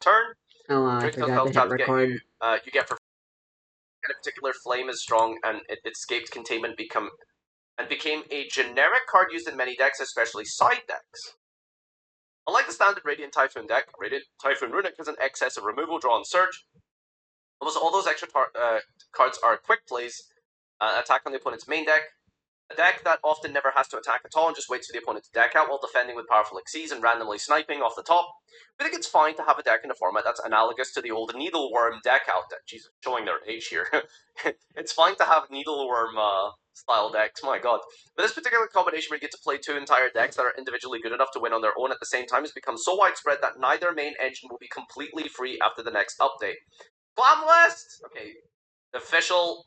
turn. Oh, I Drake forgot health to hit tab record. you get for and a particular flame is strong and it escaped containment became a generic card used in many decks, especially side decks. Unlike the standard Radiant Typhoon deck, Radiant Typhoon Runic has an excess of removal, draw, and search. Almost all those extra cards are quick plays, attack on the opponent's main deck. A deck that often never has to attack at all and just waits for the opponent to deck out while defending with powerful Xyz and randomly sniping off the top. I think it's fine to have a deck in a format that's analogous to the old Needleworm deck out deck. Jesus, showing their age here. It's fine to have Needleworm style decks, my god. But this particular combination where you get to play two entire decks that are individually good enough to win on their own at the same time has become so widespread that neither main engine will be completely free after the next update. Glam list! Okay, the official,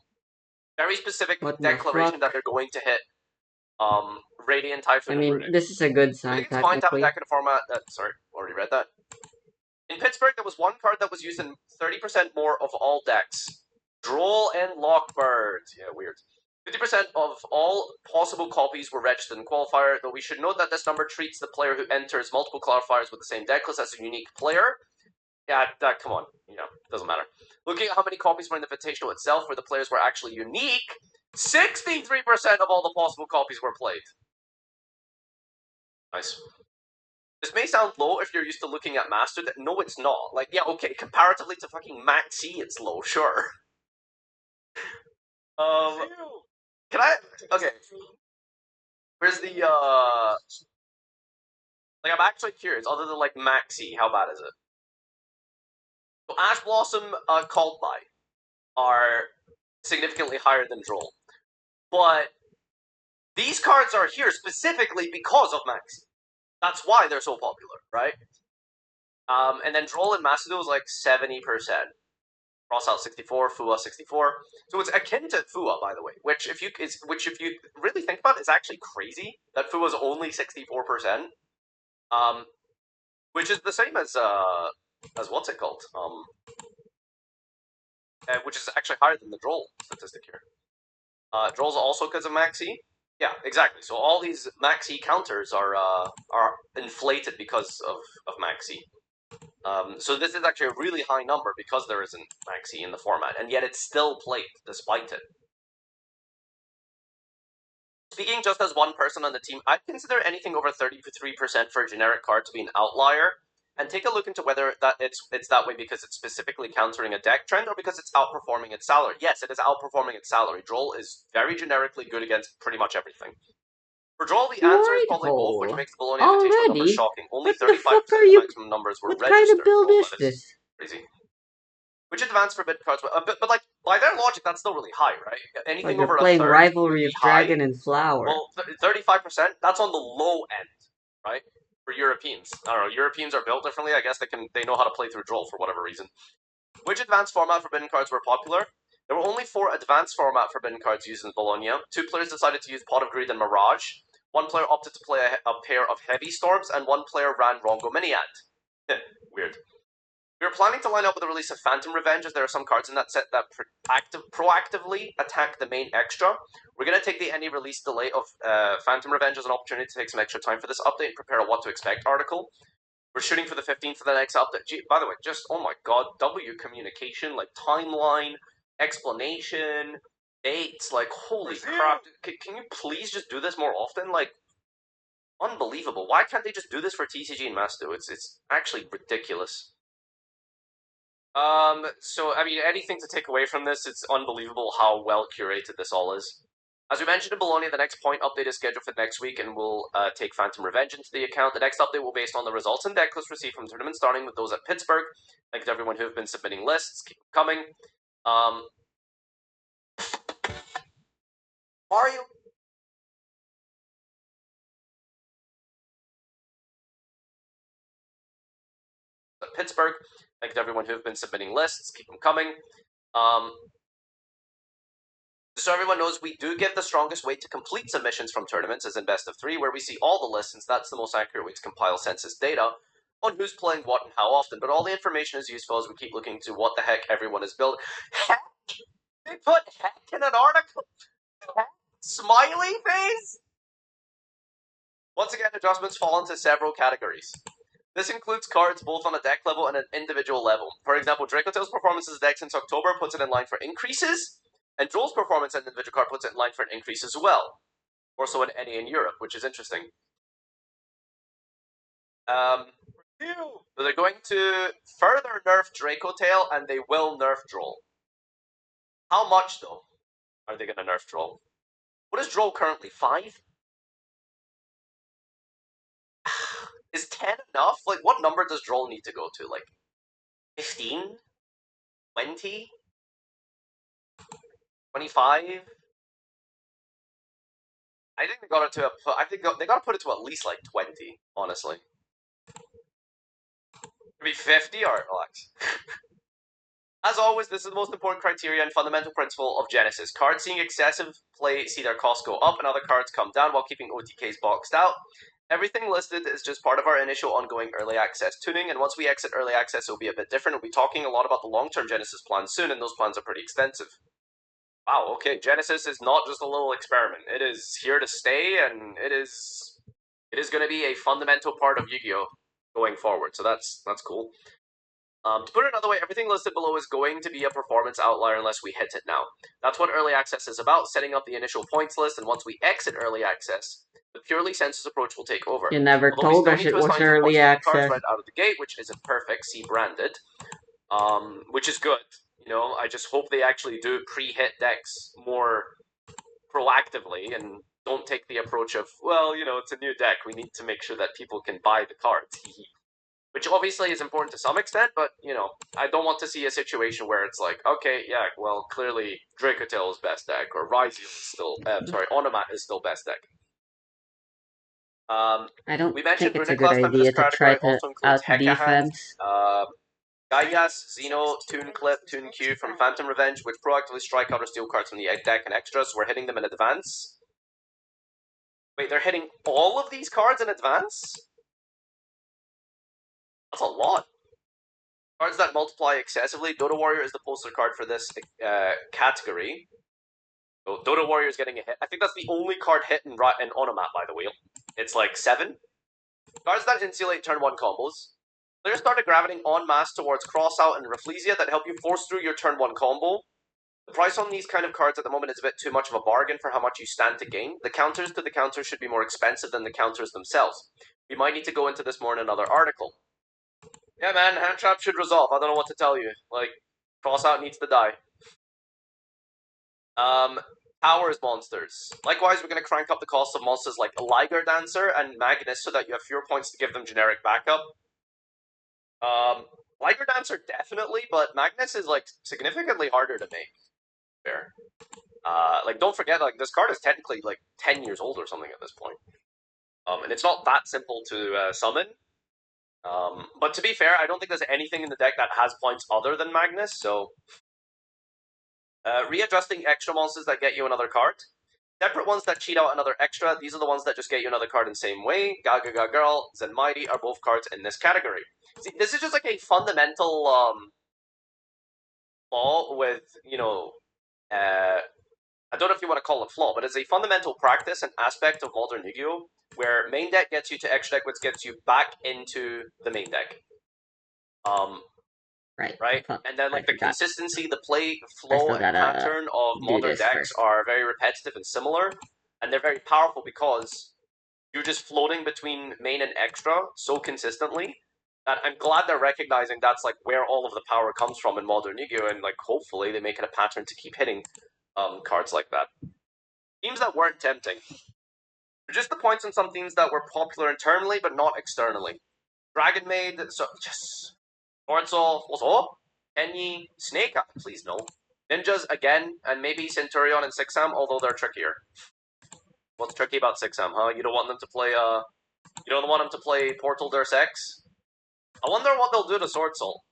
very specific declaration that they're going to hit Radiant Typhoon. I mean, Runic. this is a good sign, I think it's fine to have a technically. deck in a format that. Sorry, already read that. In Pittsburgh, there was one card that was used in 30% more of all decks. Droll and Lockbird. Yeah, weird. 50% of all possible copies were registered in Qualifier, though we should note that this number treats the player who enters multiple qualifiers with the same deck list as a unique player. Yeah, come on. You know, doesn't matter. Looking at how many copies were in the Invitational itself, where the players were actually unique, 63% of all the possible copies were played. Nice. This may sound low if you're used to looking at Master. No, it's not. Like, yeah, okay, comparatively to fucking Maxi, it's low, sure. Can I? Okay. Where's the, like, I'm actually curious, other than, like, Maxi, how bad is it? So, Ash Blossom, Called By are significantly higher than Droll. But these cards are here specifically because of Maxi. That's why they're so popular, right? And then Droll and Macedo is like 70%. Crossout 64, Fua 64. So it's akin to Fua, by the way, which if you really think about it, is actually crazy that Fua is only 64%. Which is the same as what's it called? Which is actually higher than the Droll statistic here. Droll's also because of Maxi. Yeah, exactly. So all these Maxi counters are inflated because of Maxi. So this is actually a really high number because there isn't Maxi in the format, and yet it's still played despite it. Speaking just as one person on the team, I'd consider anything over 33% for a generic card to be an outlier, and take a look into whether that it's that way because it's specifically countering a deck trend or because it's outperforming its salary. Yes, it is outperforming its salary. Droll is very generically good against pretty much everything. For Droll, the answer is probably both, which makes the Bologna Invitational numbers shocking. Only 35% of the maximum numbers were registered. What kind of build is this? Crazy. Which advanced forbidden cards? But like by their logic, that's still really high, right? Anything like over playing a third Rivalry of Dragon and Flower. Well, 35%. That's on the low end, right? For Europeans, I don't know. Europeans are built differently. I guess they know how to play through Droll for whatever reason. Which advanced format forbidden cards were popular? There were only 4 advanced format forbidden cards used in Bologna. 2 players decided to use Pot of Greed and Mirage. 1 player opted to play a pair of Heavy Storms, and 1 player ran Rongo Miniant. Weird. We were planning to line up with the release of Phantom Revenge, as there are some cards in that set that proactively attack the main extra. We're going to take the any release delay of Phantom Revenge as an opportunity to take some extra time for this update and prepare a what to expect article. We're shooting for the 15th for the next update. Gee, by the way, just, oh my god, W communication, like timeline, explanation, dates, like, holy crap. Can you please just do this more often? Like, unbelievable. Why can't they just do this for TCG and Masto? It's actually ridiculous. So, I mean, anything to take away from this, it's unbelievable how well curated this all is. As we mentioned in Bologna, the next point update is scheduled for next week, and we'll take Phantom Revenge into the account. The next update will be based on the results and deck lists received from tournaments, starting with those at Pittsburgh. Thank you to everyone who have been submitting lists. Keep them coming. Mario. At Pittsburgh. Thank you to everyone who have been submitting lists. Keep them coming. So everyone knows, we do give the strongest way to complete submissions from tournaments as in Best of 3, where we see all the lists, since that's the most accurate way to compile census data on who's playing what and how often. But all the information is useful as we keep looking to what the heck everyone is building. Heck? They put heck in an article? Heck? Smiley face? Once again, adjustments fall into several categories. This includes cards both on a deck level and an individual level. For example, Dracotail's performance as a deck since October puts it in line for increases, and Droll's performance as an individual card puts it in line for an increase as well. More so in any in Europe, which is interesting. They're going to further nerf Dracotail, and they will nerf Droll. How much, though, are they going to nerf Droll? What is Droll currently? 5? Is 10 enough? Like, what number does Droll need to go to? Like, 15? 20? 25? I think they got it to they got to put it to at least like 20, honestly. Maybe 50 or relax. As always, this is the most important criteria and fundamental principle of Genesis. Cards seeing excessive play see their costs go up and other cards come down while keeping OTKs boxed out. Everything listed is just part of our initial ongoing early access tuning, and once we exit early access, it will be a bit different. We'll be talking a lot about the long-term Genesis plans soon, and those plans are pretty extensive. Wow, okay, Genesis is not just a little experiment. It is here to stay, and it is going to be a fundamental part of Yu-Gi-Oh! Going forward, so that's cool. To put it another way, everything listed below is going to be a performance outlier unless we hit it now. That's what early access is about, setting up the initial points list, and once we exit early access, the purely census approach will take over. You never Although told we us still it need to was assign some early points to the cards access. right out of the gate, which isn't perfect, see branded, which is good. You know, I just hope they actually do pre-hit decks more proactively and don't take the approach of, well, you know, it's a new deck, we need to make sure that people can buy the cards. Which obviously is important to some extent, but, you know, I don't want to see a situation where it's like, okay, yeah, well, clearly Dracotail is best deck, or Ryziel is still, Onomat is still best deck. I don't We think mentioned it's a Runic good last time, but this idea to try category to also includes out Hekahand, defense. Gaigas, Xeno, Toon Clip, Toon Q from Phantom Revenge, which proactively strike out or steal cards from the deck and extras, so we're hitting them in advance. Wait, they're hitting all of these cards in advance? That's a lot. Cards that multiply excessively. Dodo Warrior is the poster card for this category. So Dodo Warrior is getting a hit. I think that's the only card hit in Onomat, by the way. It's like 7. Cards that insulate turn 1 combos. Players started gravitating en masse towards Crossout and Rafflesia that help you force through your turn 1 combo. The price on these kind of cards at the moment is a bit too much of a bargain for how much you stand to gain. The counters to the counters should be more expensive than the counters themselves. We might need to go into this more in another article. Yeah, man, hand trap should resolve. I don't know what to tell you. Like, Crossout needs to die. Powers monsters. Likewise, we're going to crank up the cost of monsters like Liger Dancer and Magnus so that you have fewer points to give them generic backup. Liger Dancer definitely, but Magnus is like significantly harder to make. Fair. Like, don't forget, like, this card is technically like 10 years old or something at this point. And it's not that simple to summon. But to be fair, I don't think there's anything in the deck that has points other than Magnus, so... readjusting extra monsters that get you another card. Separate ones that cheat out another extra. These are the ones that just get you another card in the same way. Gaga Gaga Girl, Zen Mighty are both cards in this category. See, this is just like a fundamental flaw with, you know, I don't know if you want to call it flaw, but it's a fundamental practice and aspect of modern Yu-Gi-Oh! Where main deck gets you to extra deck, which gets you back into the main deck. Right? And then, like, the consistency, the play, flow, and pattern of modern decks are very repetitive and similar, and they're very powerful because you're just floating between main and extra so consistently that I'm glad they're recognizing that's, like, where all of the power comes from in modern Yu-Gi-Oh! And, like, hopefully they make it a pattern to keep hitting cards like that. Themes that weren't tempting. Just the points on some themes that were popular internally, but not externally. Dragon Maid, so, yes. Orzo, also, Kenyi, Snake, please no. Ninjas again, and maybe Centurion and Sixam, although they're trickier. What's tricky about Sixam, huh? You don't want them to play, you don't want them to play Portal Durse X? I wonder what they'll do to Sword Soul.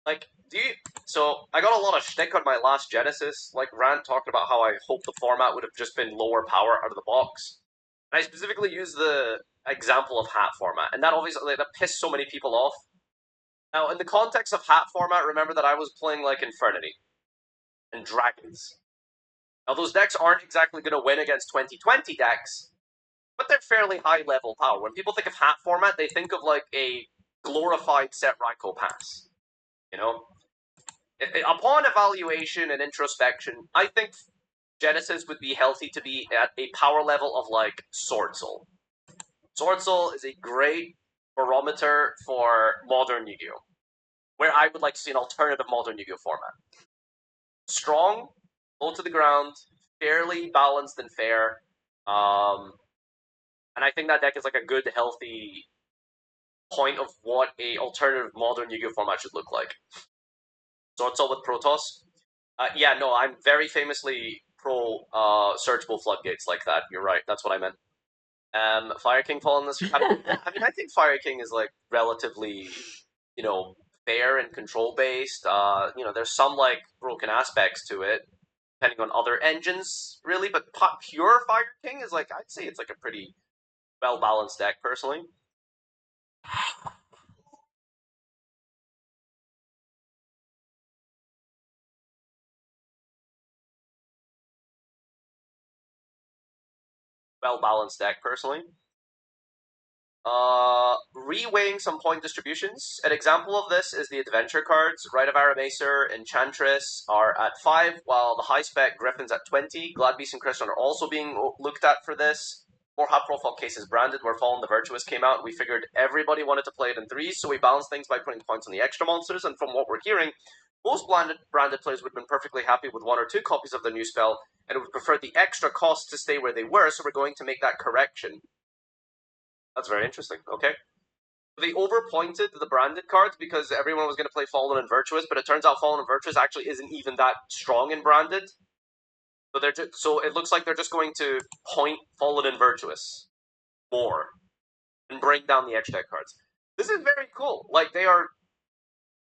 Like, so, I got a lot of shtick on my last Genesis, like, rant talking about how I hope the format would have just been lower power out of the box. And I specifically used the example of hat format, and that obviously, like, that pissed so many people off. Now, in the context of hat format, remember that I was playing, like, Infernity and Dragons. Now, those decks aren't exactly going to win against 2020 decks, but they're fairly high level power. When people think of hat format, they think of like a glorified Set Raikou pass. You know, upon evaluation and introspection, I think Genesis would be healthy to be at a power level of like Sword Soul. Sword Soul is a great barometer for modern Yu-Gi-Oh! Where I would like to see an alternative modern Yu-Gi-Oh! Format. Strong, low to the ground, fairly balanced and fair. And I think that deck is like a good, healthy point of what a alternative modern Yu-Gi-Oh! Format should look like. Sword Soul with Protoss. Yeah, no, I'm very famously pro searchable floodgates like that. You're right. That's what I meant. Fire King fall in this category. I mean, I think Fire King is like relatively, fair and control based. There's some like broken aspects to it, depending on other engines, really. But pure Fire King is like I'd say it's like a pretty well balanced deck, personally. Well balanced deck, personally. Reweighing some point distributions. An example of this is the adventure cards. Rite of Aramacer, Enchantress are at 5, while the high spec Griffin's at 20. Gladbeast and Crystal are also being looked at for this. More high profile cases branded, where Fallen the Virtuous came out. We figured everybody wanted to play it in 3s, so we balanced things by putting points on the extra monsters, and from what we're hearing, most branded players would have been perfectly happy with 1 or 2 copies of the new spell, and would prefer the extra costs to stay where they were, so we're going to make that correction. That's very interesting. Okay. They overpointed the branded cards because everyone was going to play Fallen and Virtuous, but it turns out Fallen and Virtuous actually isn't even that strong in branded. So it looks like they're just going to point Fallen and Virtuous more and bring down the edge deck cards. This is very cool. Like, they are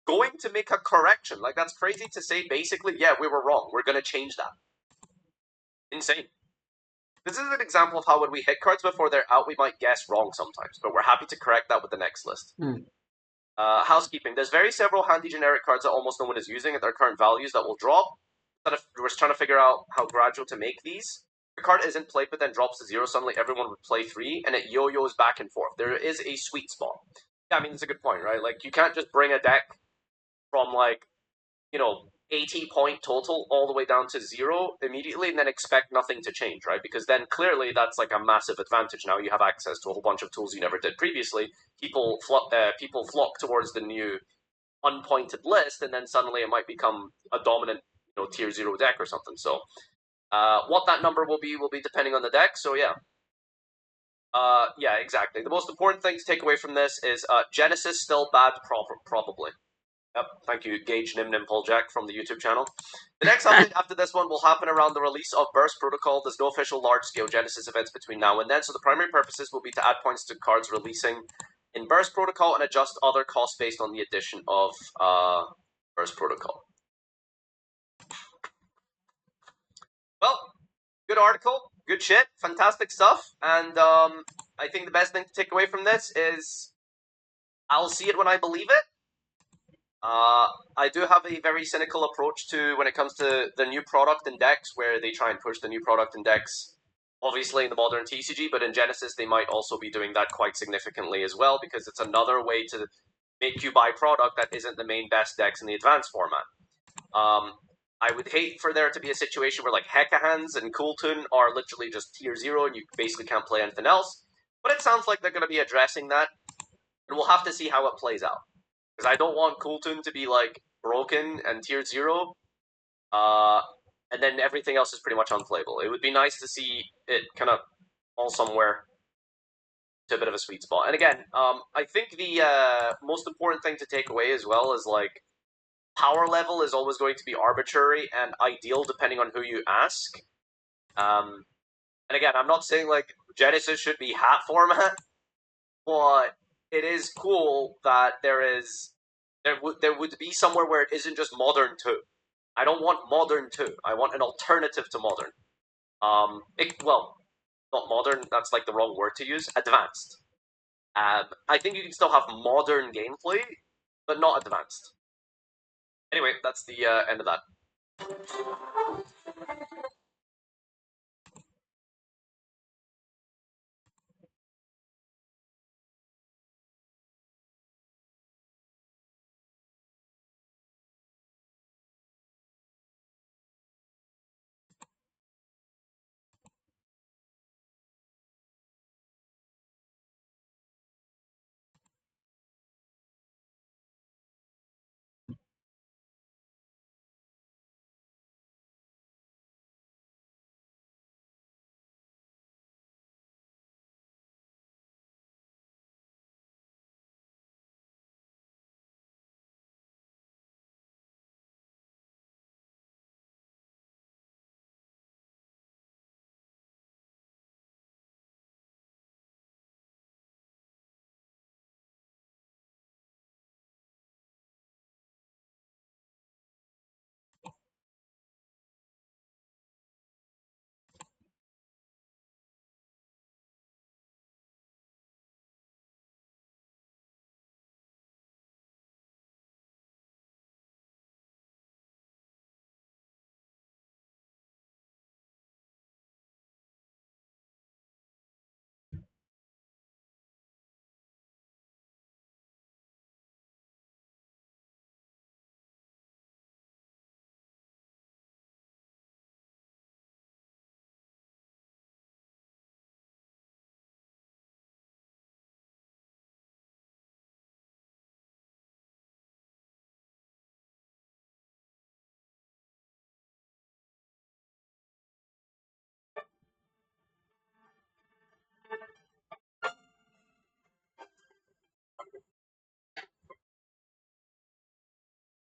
going to make a correction. Like, that's crazy to say. Basically, yeah, we were wrong. We're going to change that. Insane. This is an example of how when we hit cards before they're out, we might guess wrong sometimes, but we're happy to correct that with the next list. Housekeeping. There's very several handy generic cards that almost no one is using at their current values that will drop. We're trying to figure out how gradual to make these. The card isn't played but then drops to 0, suddenly everyone would play 3, and it yo-yos back and forth. There is a sweet spot. Yeah, I mean, it's a good point, right? Like, you can't just bring a deck from, 80 point total all the way down to 0 immediately and then expect nothing to change, right? Because then clearly that's like a massive advantage. Now you have access to a whole bunch of tools you never did previously. People flock towards the new unpointed list, and then suddenly it might become a dominant, tier 0 deck or something. So what that number will be depending on the deck. So yeah. Yeah, exactly. The most important thing to take away from this is Genesis still bad, probably. Yep, thank you, Gage Nim Nim Paul Jack from the YouTube channel. The next update after this one will happen around the release of Burst Protocol. There's no official large-scale Genesis events between now and then, so the primary purposes will be to add points to cards releasing in Burst Protocol and adjust other costs based on the addition of Burst Protocol. Well, good article, good shit, fantastic stuff, and I think the best thing to take away from this is I'll see it when I believe it. I do have a very cynical approach to when it comes to the new product and decks, where they try and push the new product and decks, obviously in the modern TCG, but in Genesis they might also be doing that quite significantly as well, because it's another way to make you buy product that isn't the main best decks in the advanced format. I would hate for there to be a situation where like Hekahands and Kultun are literally just tier 0 and you basically can't play anything else, but it sounds like they're going to be addressing that, and we'll have to see how it plays out. Because I don't want Kultun to be, like, broken and tier 0, and then everything else is pretty much unplayable. It would be nice to see it kind of fall somewhere to a bit of a sweet spot. And again, I think the most important thing to take away as well is, like, power level is always going to be arbitrary and ideal depending on who you ask. And again, I'm not saying, like, Genesis should be hat format, but it is cool that there would be somewhere where it isn't just modern 2. I don't want modern 2. I want an alternative to modern. Well, not modern, that's like the wrong word to use. Advanced. I think you can still have modern gameplay, but not advanced. Anyway, that's the end of that.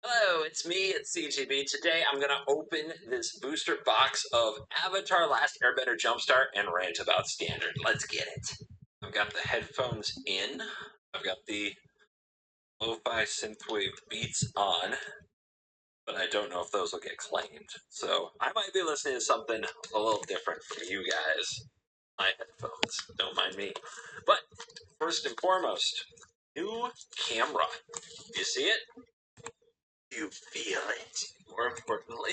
Hello, it's me, it's CGB. Today I'm going to open this booster box of Avatar Last Airbender Jumpstart and rant about Standard. Let's get it. I've got the headphones in. I've got the lo-fi synthwave beats on, but I don't know if those will get claimed. So I might be listening to something a little different for you guys. My headphones, don't mind me. But first and foremost, new camera. You see it? You feel it. More importantly,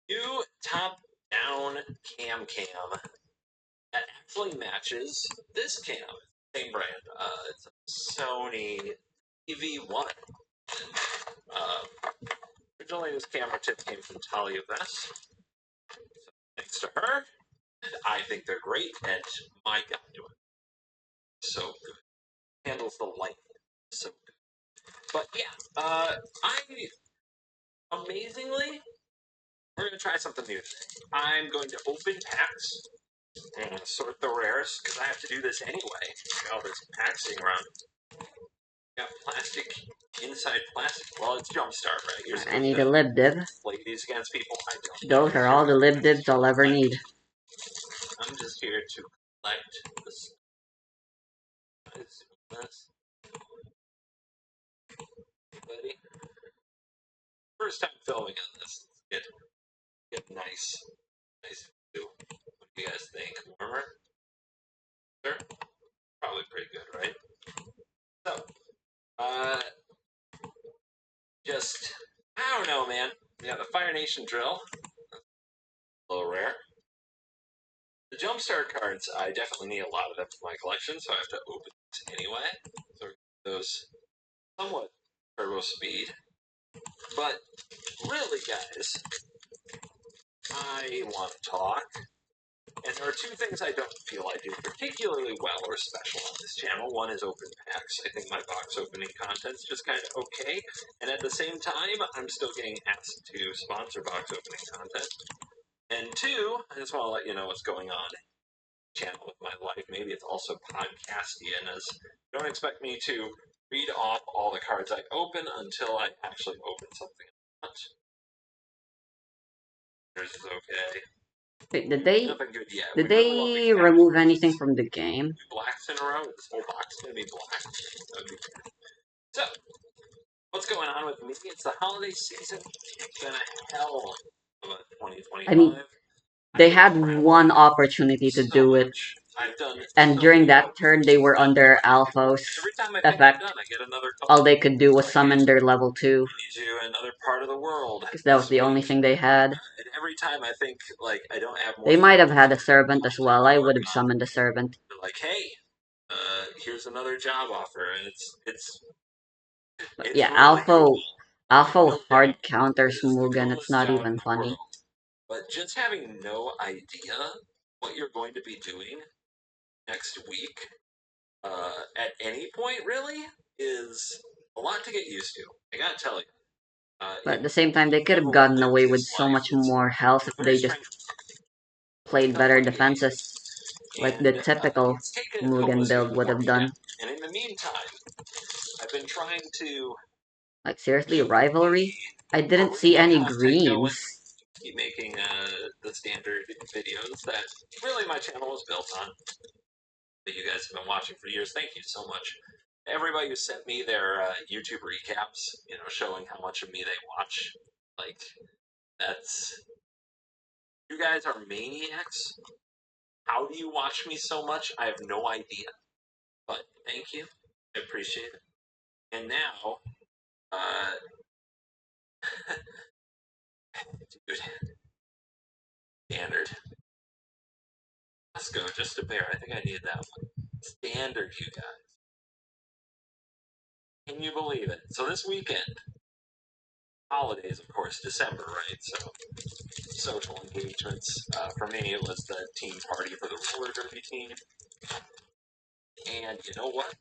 new top-down cam that actually matches this cam. Same brand. It's a Sony EV1. Originally, this camera tip came from Talia Vess. So thanks to her, I think they're great, and my God, do it so good. Handles the light so good. But yeah, I amazingly, we're gonna try something new today. I'm going to open packs. I'm gonna sort the rares because I have to do this anyway. All this packaging around. Got plastic inside plastic. Well, it's Jumpstart, right? You're I supposed need to a lib dib. play these against people. I don't Those know. are all the lib dibs I'll ever need. I'm just here to collect this. This. Buddy. First time filming on this. Get nice. Nice view. What do you guys think? Warmer? Sure? Probably pretty good, right? So, uh, just, I don't know, man. We got the Fire Nation drill. A little rare. The Jumpstart cards, I definitely need a lot of them for my collection, so I have to open these anyway. So those somewhat turbo speed. But really, guys, I want to talk. And there are two things I don't feel I do particularly well or special on this channel. One is open packs. I think my box opening content's just kind of okay. And at the same time, I'm still getting asked to sponsor box opening content. And two, I just want to let you know what's going on channel with my life. Maybe it's also podcastian, as don't expect me to read off all the cards I open until I actually open something. Yours is okay. Wait, Nothing good yet. did they remove anything from the game? Blacks in a row. This whole box is gonna be black. So, what's going on with me? It's the holiday season. It's been a hell of a 2025. I mean, they had one opportunity to do it, and during that turn they were under Alpha's effect. All they could do was summon their level 2, another part of the world. because that was the only thing they had. And every time I think like I don't have more. They might have had a servant as well. I would have summoned a servant. Like, hey, here's another job offer, and it's yeah, really cool. Alpha hard counters Mugen. It's not even funny. But just having no idea what you're going to be doing next week, at any point really, is a lot to get used to. I gotta tell you. But at the same time, they could have gotten away with so much more health if they just played better defenses, like the typical Mugen build would have done. And in the meantime, I've been trying to. Like, seriously, rivalry? I didn't see any greens. Keep making the standard videos that really my channel was built on. That you guys have been watching for years. Thank you so much. Everybody who sent me their YouTube recaps, showing how much of me they watch. Like, that's. You guys are maniacs. How do you watch me so much? I have no idea. But thank you. I appreciate it. And now, dude, standard. Let's go, just a bear. I think I need that one. Standard, you guys. Can you believe it? So this weekend, holidays, of course, December, right? So social engagements. For me, it was the team party for the roller derby team. And you know what?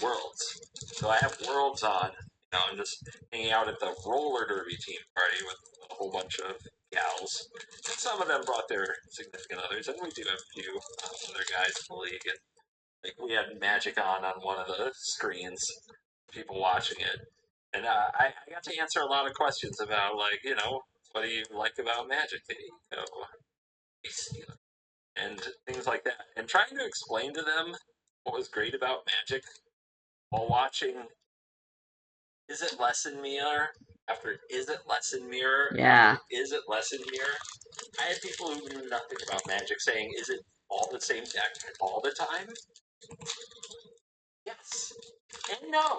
Worlds. So I have Worlds on. I'm just hanging out at the roller derby team party with a whole bunch of gals. And some of them brought their significant others, and we do have a few other guys in the league. And like we had Magic on one of the screens. people watching it. And I got to answer a lot of questions about, like, what do you like about Magic? And things like that. And trying to explain to them what was great about Magic while watching Is It Lesson Mirror after Is It Lesson Mirror Yeah. after Is It Lesson Mirror. I had people who knew nothing about Magic saying, is it all the same deck all the time? Yes. And no.